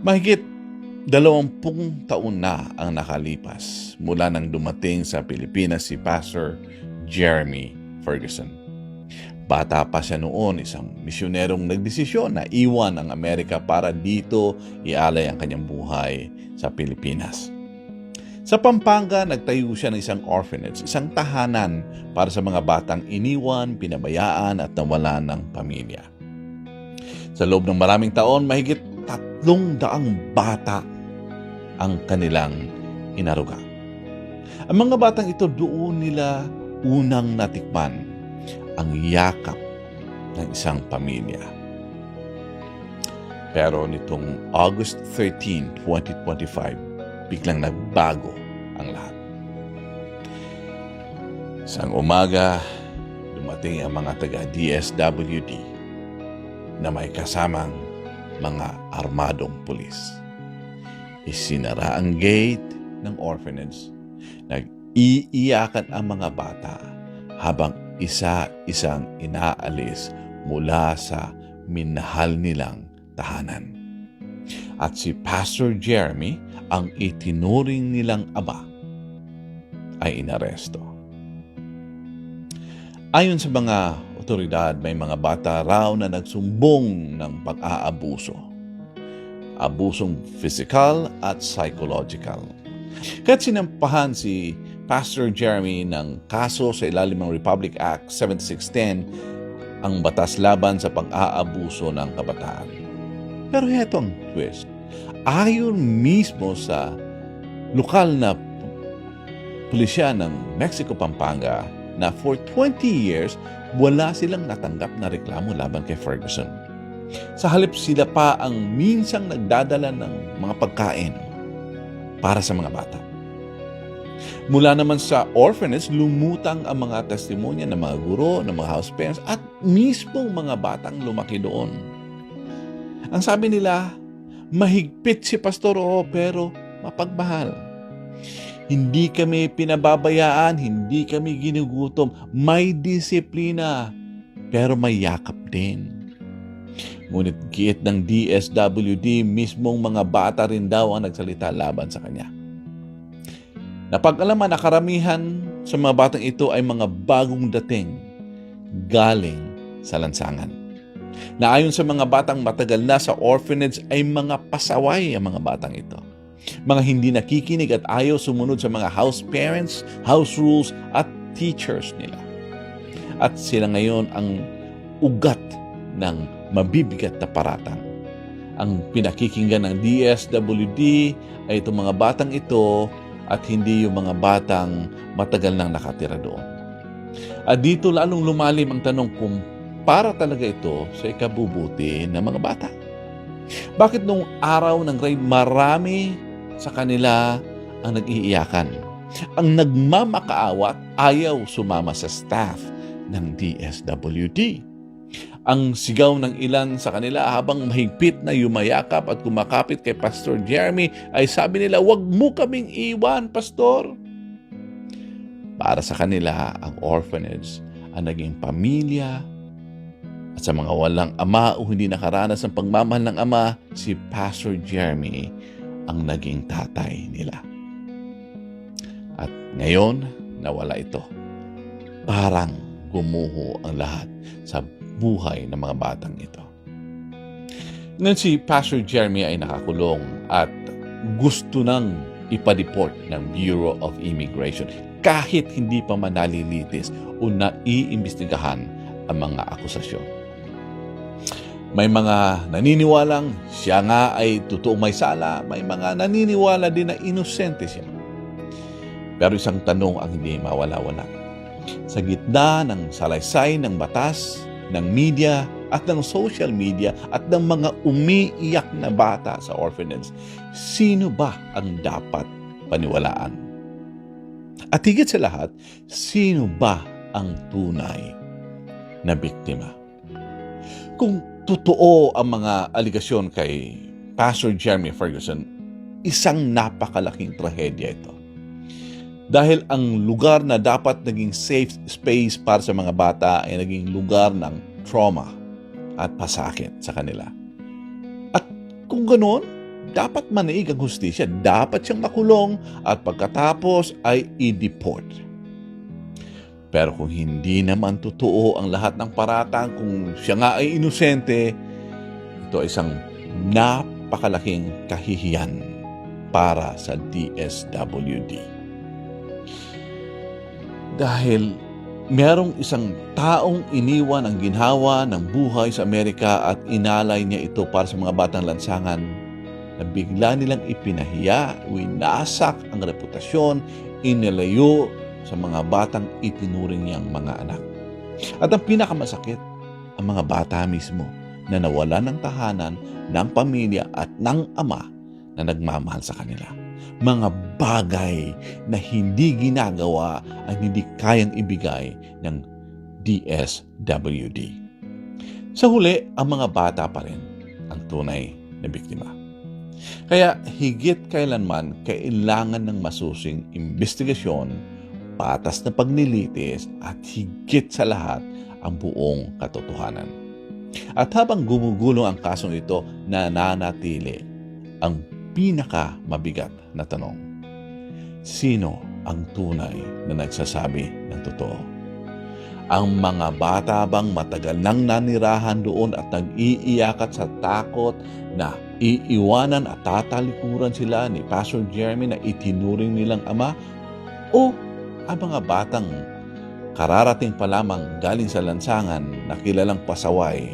Mahigit 20 taon na ang nakalipas mula nang dumating sa Pilipinas si Pastor Jeremy Ferguson. Bata pa siya noon, isang misyonerong nagdesisyon na iwan ang Amerika para dito ialay ang kanyang buhay sa Pilipinas. Sa Pampanga, nagtayo siya ng isang orphanage, isang tahanan para sa mga batang iniwan, pinabayaan at nawalan ng pamilya. Sa loob ng maraming taon, mahigit 300 bata ang kanilang inaruga. Ang mga batang ito doon nila unang natikman ang yakap ng isang pamilya. Pero nitong August 13, 2025, biglang nagbago ang lahat. Isang umaga, dumating ang mga taga-DSWD na may kasamang mga armadong pulis. Isinara ang gate ng orphanage. Nag-iiyakan ang mga bata habang isa-isang inaalis mula sa minahal nilang tahanan. At si Pastor Jeremy, ang itinuring nilang ama, ay inaresto. Ayon sa mga otoridad, may mga bata raw na nagsumbong ng pag-aabuso. Abusong physical at psychological. Kaya't sinampahan si Pastor Jeremy ng kaso sa ilalim ng Republic Act 7610, ang batas laban sa pag-aabuso ng kabataan. Pero heto ang twist. Ayon mismo sa lokal na pulisya ng Mexico, Pampanga, na for 20 years, wala silang natanggap na reklamo laban kay Ferguson. Sa halip, sila pa ang minsang nagdadala ng mga pagkain para sa mga bata. Mula naman sa orphanage, lumutang ang mga testimonya ng mga guro, ng mga house parents, at mismong mga batang lumaki doon. Ang sabi nila, mahigpit si Pastor, pero mapagmahal. Hindi kami pinababayaan, hindi kami ginugutom, may disiplina, pero may yakap din. Ngunit giit ng DSWD, mismong mga bata rin daw ang nagsalita laban sa kanya. Napag-alaman na karamihan sa mga batang ito ay mga bagong dating galing sa lansangan. Na ayon sa mga batang matagal na sa orphanage ay mga pasaway ang mga batang ito. Mga hindi nakikinig at ayaw sumunod sa mga house parents, house rules at teachers nila. At sila ngayon ang ugat ng mabibigat na paratang. Ang pinakikinggan ng DSWD ay itong mga batang ito at hindi yung mga batang matagal nang nakatira doon. At dito lalong lumalim ang tanong kung para talaga ito sa ikabubuti ng mga bata. Bakit nung araw ng raid marami sa kanila ang nag-iiyakan? Ang nagmamakaawa ayaw sumama sa staff ng DSWD. Ang sigaw ng ilan sa kanila habang mahigpit na yumayakap at kumakapit kay Pastor Jeremy ay sabi nila, "Wag mo kaming iwan, Pastor." Para sa kanila, ang orphanage ang naging pamilya. At sa mga walang ama o hindi nakaranas ng pagmamahal ng ama, si Pastor Jeremy ang naging tatay nila. At ngayon, nawala ito. Parang gumuho ang lahat sa buhay ng mga batang ito. Ngayon si Pastor Jeremy ay nakakulong at gusto nang ipa-deport ng Bureau of Immigration kahit hindi pa man nalilitis o naiimbestigahan ang mga akusasyon. May mga naniniwalang siya nga ay totoong may sala, may mga naniniwala din na inosente siya. Pero isang tanong ang hindi mawala-wala. Sa gitna ng salaysay ng batas, ng media at ng social media at ng mga umiiyak na bata sa orphanage, sino ba ang dapat paniwalaan? At higit sa lahat, sino ba ang tunay na biktima? Kung totoo ang mga aligasyon kay Pastor Jeremy Ferguson, isang napakalaking trahedya ito. Dahil ang lugar na dapat naging safe space para sa mga bata ay naging lugar ng trauma at pasakit sa kanila. At kung ganoon, dapat manaig ang hustisya, dapat siyang makulong at pagkatapos ay i-deport. Pero kung hindi naman totoo ang lahat ng paratang, kung siya nga ay inosente, ito ay isang napakalaking kahihiyan para sa DSWD. Dahil merong isang taong iniwan ang ginhawa ng buhay sa Amerika at inalay niya ito para sa mga batang lansangan na bigla nilang ipinahiya, winasak ang reputasyon, inilayo sa mga batang itinuring niyang mga anak. At ang pinakamasakit, ang mga bata mismo na nawalan ng tahanan, ng pamilya at ng ama na nagmamahal sa kanila. Mga bagay na hindi ginagawa ang hindi kayang ibigay ng DSWD. Sa huli, ang mga bata pa rin ang tunay na biktima. Kaya higit kailanman kailangan ng masusing investigasyon, patas na pagnilitis at higit sa lahat ang buong katotohanan. At habang gumugulong ang kasong ito, nananatili ang pinakamabigat na tanong. Sino ang tunay na nagsasabi ng totoo? Ang mga bata bang matagal nang nanirahan doon at nag-iiyakat sa takot na iiwanan at tatalikuran sila ni Pastor Jeremy na itinuring nilang ama? O ang mga batang kararating pa lamang galing sa lansangan na kilalang pasaway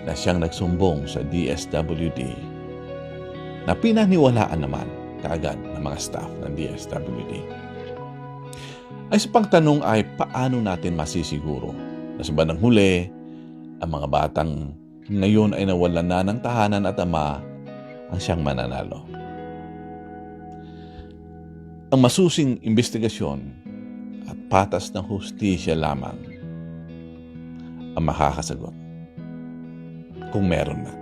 na siyang nagsumbong sa DSWD na pinaniwalaan naman kaagad ng mga staff ng DSWD? Ay sa pagtanong ay paano natin masisiguro na sa bandang huli ang mga batang ngayon ay nawalan na ng tahanan at ama ang siyang mananalo? Ang masusing investigasyon at patas ng hustisya lamang ang makakasagot kung meron na.